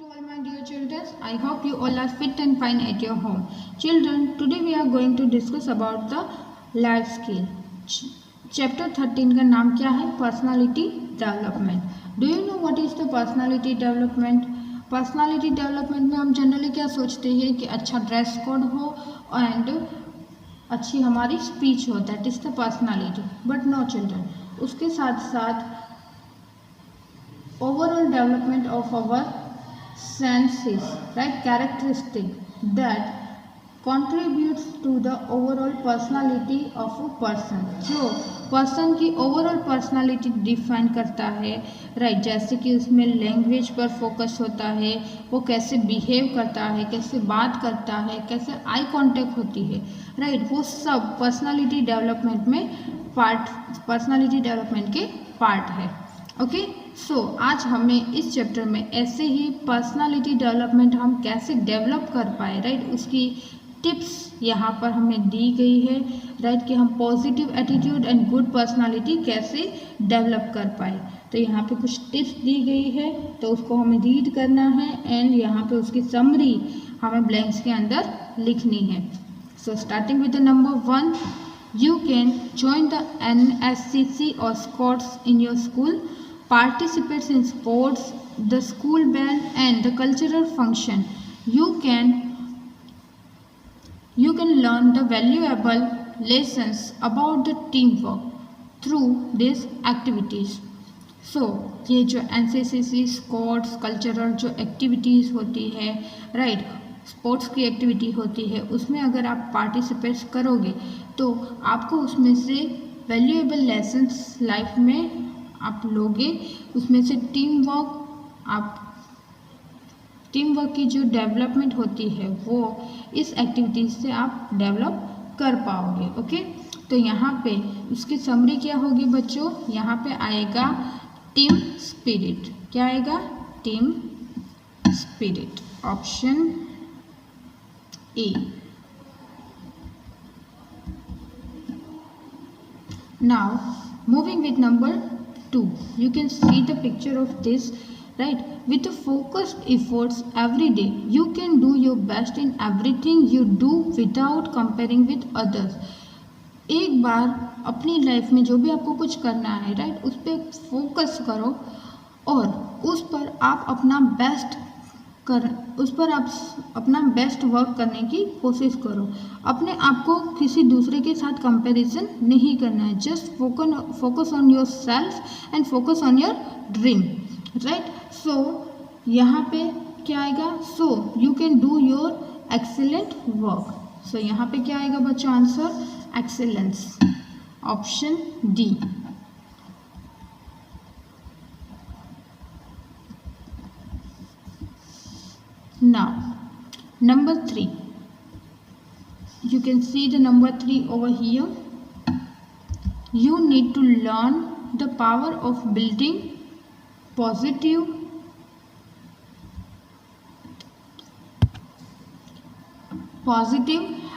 to all my dear children. I hope you all are fit and fine at your home. Children, today we are going to discuss about the life skill. Chapter 13 का नाम क्या है? Personality Development. Do you know what is the personality development? Personality development में हम generally क्या सोचते हैं कि अच्छा ड्रेस कोड हो एंड अच्छी हमारी स्पीच हो, that is the personality. But no children, उसके साथ साथ overall development of our senses, right, characteristic that contributes to the overall personality of a person, जो पर्सन की ओवरऑल पर्सनालिटी डिफाइन करता है, राइट. जैसे कि उसमें लैंग्वेज पर फोकस होता है, वो कैसे बिहेव करता है, कैसे बात करता है, कैसे आई कांटेक्ट होती है, राइट. वो सब पर्सनालिटी डेवलपमेंट में पर्सनालिटी डेवलपमेंट के पार्ट है. ओके, सो आज हमें इस चैप्टर में ऐसे ही पर्सनालिटी डेवलपमेंट हम कैसे डेवलप कर पाए, राइट, उसकी टिप्स यहाँ पर हमें दी गई है, राइट, कि हम positive attitude and good personality कैसे डेवलप कर पाए. तो यहाँ पे कुछ टिप्स दी गई है, तो उसको हमें रीड करना है एंड यहाँ पे उसकी समरी हमें ब्लैंक्स के अंदर लिखनी है. So starting with the number 1, you can join the NSCC or Scouts in your school, participates in sports, the school band and the cultural function. You can learn the valuable lessons about the teamwork through these activities. So ये जो NCCC, Scots, cultural जो activities होती है, right, sports की activity होती है, उसमें अगर आप पार्टिसिपेट करोगे तो आपको उसमें से वैल्यूएबल लेसन्स लाइफ में आप लोगे. उसमें से टीम वर्क की जो डेवलपमेंट होती है वो इस एक्टिविटीज़ से आप डेवलप कर पाओगे. ओके, तो यहाँ पे उसकी समरी क्या होगी बच्चों? यहाँ पे आएगा टीम स्पिरिट. क्या आएगा? Team spirit, option A. Now moving with number 2, you can see the picture of this, right. With the focused efforts every day, you can do your best in everything you do without comparing with others. एक बार अपनी life में जो भी आपको कुछ करना है, right, उस पर फोकस करो और उस पर आप अपना बेस्ट वर्क करने की कोशिश करो. अपने आप को किसी दूसरे के साथ कंपैरिजन नहीं करना है. Just focus on yourself and focus on your dream, right. So यहाँ पे क्या आएगा? So you can do your excellent work. So यहाँ पे क्या आएगा बच्चों? Answer excellence, option D. Now number 3, you can see the number 3 over here. You need to learn the power of building positive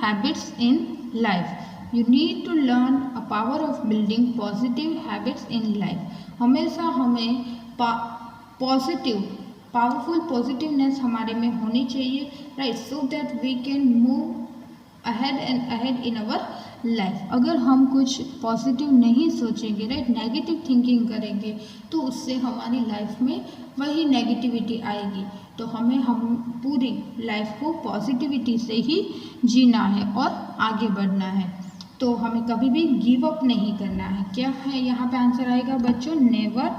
habits in life. You need to learn a power of building positive habits in life. हमेशा हमें powerful positiveness हमारे में होनी चाहिए, right, so that we can move ahead and ahead in our life. अगर हम कुछ positive नहीं सोचेंगे, राइट, नेगेटिव थिंकिंग करेंगे, तो उससे हमारी लाइफ में वही नेगेटिविटी आएगी. तो हम पूरी लाइफ को पॉजिटिविटी से ही जीना है और आगे बढ़ना है. तो हमें कभी भी गिव अप नहीं करना है. क्या है यहाँ पे आंसर आएगा बच्चों? Never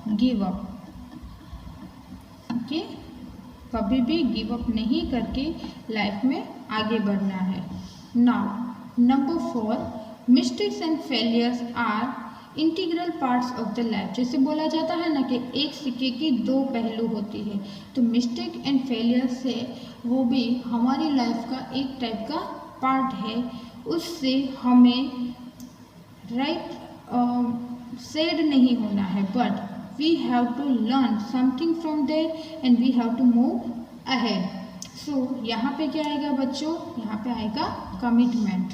give up. ओके, कभी भी गिव अप नहीं करके लाइफ में आगे बढ़ना है. Now number 4, mistakes and failures are integral parts of the life. जैसे बोला जाता है ना कि एक सिक्के की दो पहलू होती है, तो मिस्टेक एंड फेलियर्स से वो भी हमारी लाइफ का एक टाइप का पार्ट है. उससे हमें राइट सैड नहीं होना है, but we have to learn something from there and we have to move ahead. So यहाँ पे क्या आएगा बच्चों? यहाँ पे आएगा commitment.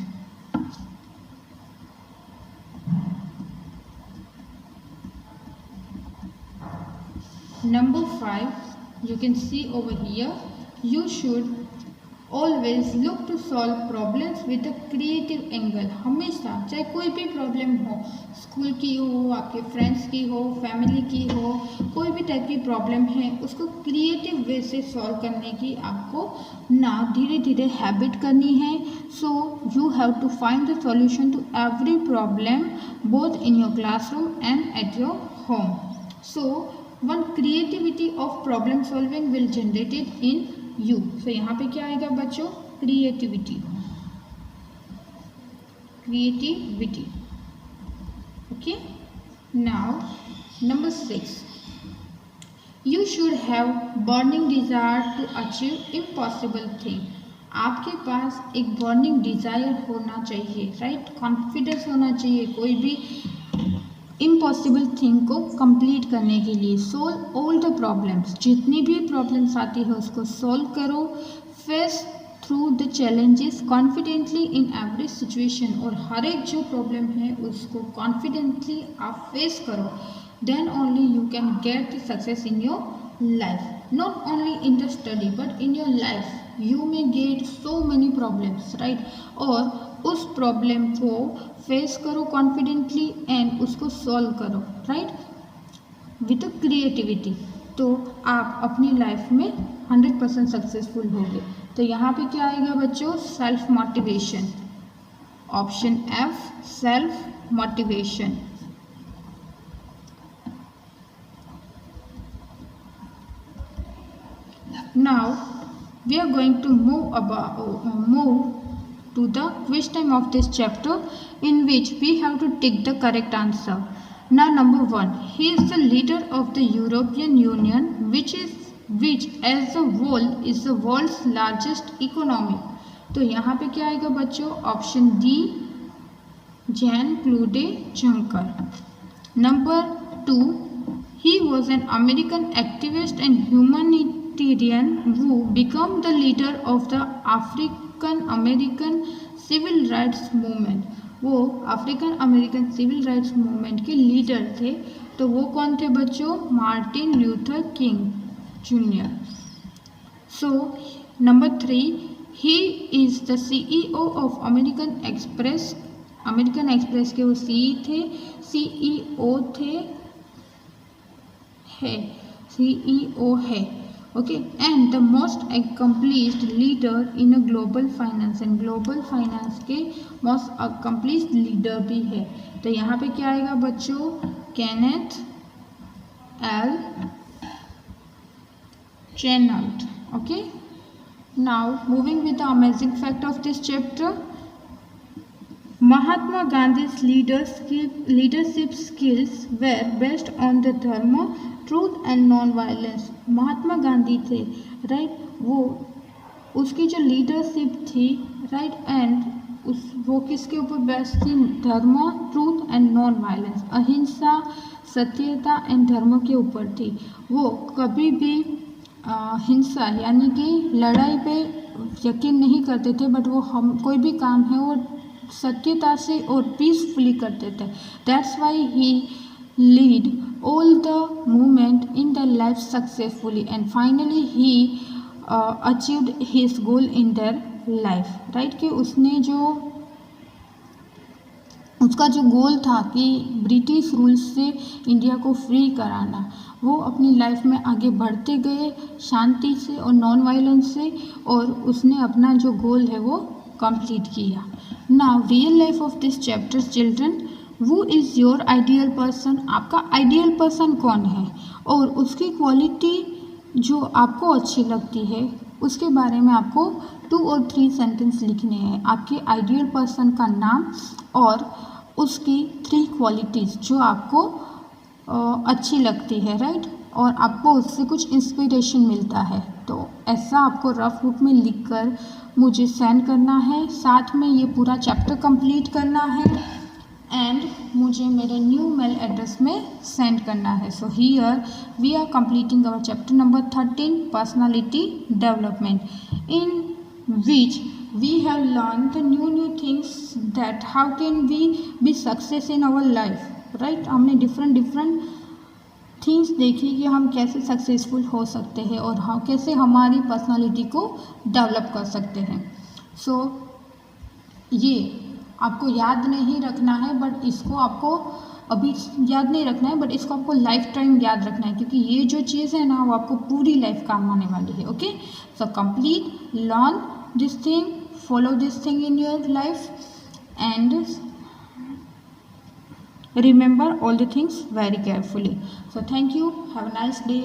Number 5, You can see over here, you should always look to solve problems with a creative angle. हमेशा चाहे कोई भी प्रॉब्लम हो, स्कूल की हो, आपके फ्रेंड्स की हो, फैमिली की हो, कोई भी टाइप की प्रॉब्लम है, उसको क्रिएटिव वे से सॉल्व करने की आपको ना धीरे धीरे हैबिट करनी है. So you have to find the solution to every problem both in your classroom and at your home. So one creativity of problem solving will generated in you. So यहाँ पे क्या आएगा बच्चों? Creativity. Creativity. Okay. Now number 6, you should have burning desire to achieve impossible thing. आपके पास एक burning desire होना चाहिए, राइट? कॉन्फिडेंस होना चाहिए कोई भी इम्पॉसिबल थिंग को कंप्लीट करने के लिए. Solve all the problems. जितनी भी प्रॉब्लम्स आती है उसको सोल्व करो. Face through the challenges confidently in every situation. और हर एक जो प्रॉब्लम है उसको कॉन्फिडेंटली आप फेस करो. Then only you can get the success in your life. Not only in the study but in your life you may get so many problems, right? और उस problem को फेस करो confidently and उसको solve करो, right? With creativity. तो आप अपनी life में 100% सक्सेसफुल होंगे. तो यहाँ पे क्या आएगा बच्चों? Self motivation. Option F, self motivation. Now we are going to move to the quiz time of this chapter, in which we have to take the correct answer. Now number 1, he is the leader of the European Union, which as a whole is the world's largest economy. तो यहाँ पे क्या आएगा बच्चों? Option D, Jean Claude Juncker. Number 2, he was an American activist and humanitarian who became the leader of the African American Civil Rights Movement. वो African American civil rights movement के leader थे. तो वो कौन थे बच्चों? Martin Luther King junior. So number 3, he is the CEO of American Express. American Express के वो CEO है. Okay, and the most accomplished leader in a global finance. and global finance के most accomplished leader भी है. तो यहाँ पे क्या आएगा बच्चों? Kenneth L Chenault. Okay, now moving with the amazing fact of this chapter. Mahatma Gandhi's leadership skills were based on the dharma, truth and non violence. Mahatma Gandhi थे, राइट? वो उसकी जो लीडरशिप थी, राइट, एंड वो किसके ऊपर बेस्ड थी? धर्म, ट्रूथ एंड नॉन वायलेंस. अहिंसा, सत्यता एंड धर्म के ऊपर थी. वो कभी भी हिंसा यानी कि लड़ाई पे यकीन नहीं करते थे, बट वो हम कोई भी काम है वो सत्यता से और पीसफुली करते थे. That's why he lead all the movement in their life successfully, and finally he achieved his goal in their life, right? कि उसने उसका जो गोल था कि ब्रिटिश रूल से इंडिया को फ्री कराना, वो अपनी लाइफ में आगे बढ़ते गए शांति से और नॉन वायलेंस से, और उसने अपना जो गोल है वो कंप्लीट किया. Now real life of this chapter children. वो इज़ योर आइडियल पर्सन. आपका आइडियल पर्सन कौन है और उसकी क्वालिटी जो आपको अच्छी लगती है उसके बारे में आपको 2 और 3 सेंटेंस लिखने हैं. आपके आइडियल पर्सन का नाम और उसकी 3 क्वालिटीज़ जो आपको अच्छी लगती है, राइट? और आपको उससे कुछ इंस्पिरेशन मिलता है. तो ऐसा आपको रफ बुक में लिखकर मुझे सेंड करना है. साथ में ये पूरा चैप्टर कंप्लीट करना है एंड मुझे मेरे न्यू मेल एड्रेस में सेंड करना है. So here we are completing our chapter number 13, personality development, in which we have learned the new things that how can we be success in our life, right? हमने different things देखिए कि हम कैसे successful हो सकते हैं और हम कैसे हमारी पर्सनालिटी को डेवलप कर सकते हैं। सो ये आपको याद नहीं रखना है, बट इसको आपको अभी याद नहीं रखना है, बट इसको आपको लाइफ टाइम याद रखना है, क्योंकि ये जो चीज़ है ना वो आपको पूरी लाइफ काम आने वाली है। Okay, so complete learn this thing, follow this thing in your life and remember all the things very carefully. So thank you, have a nice day.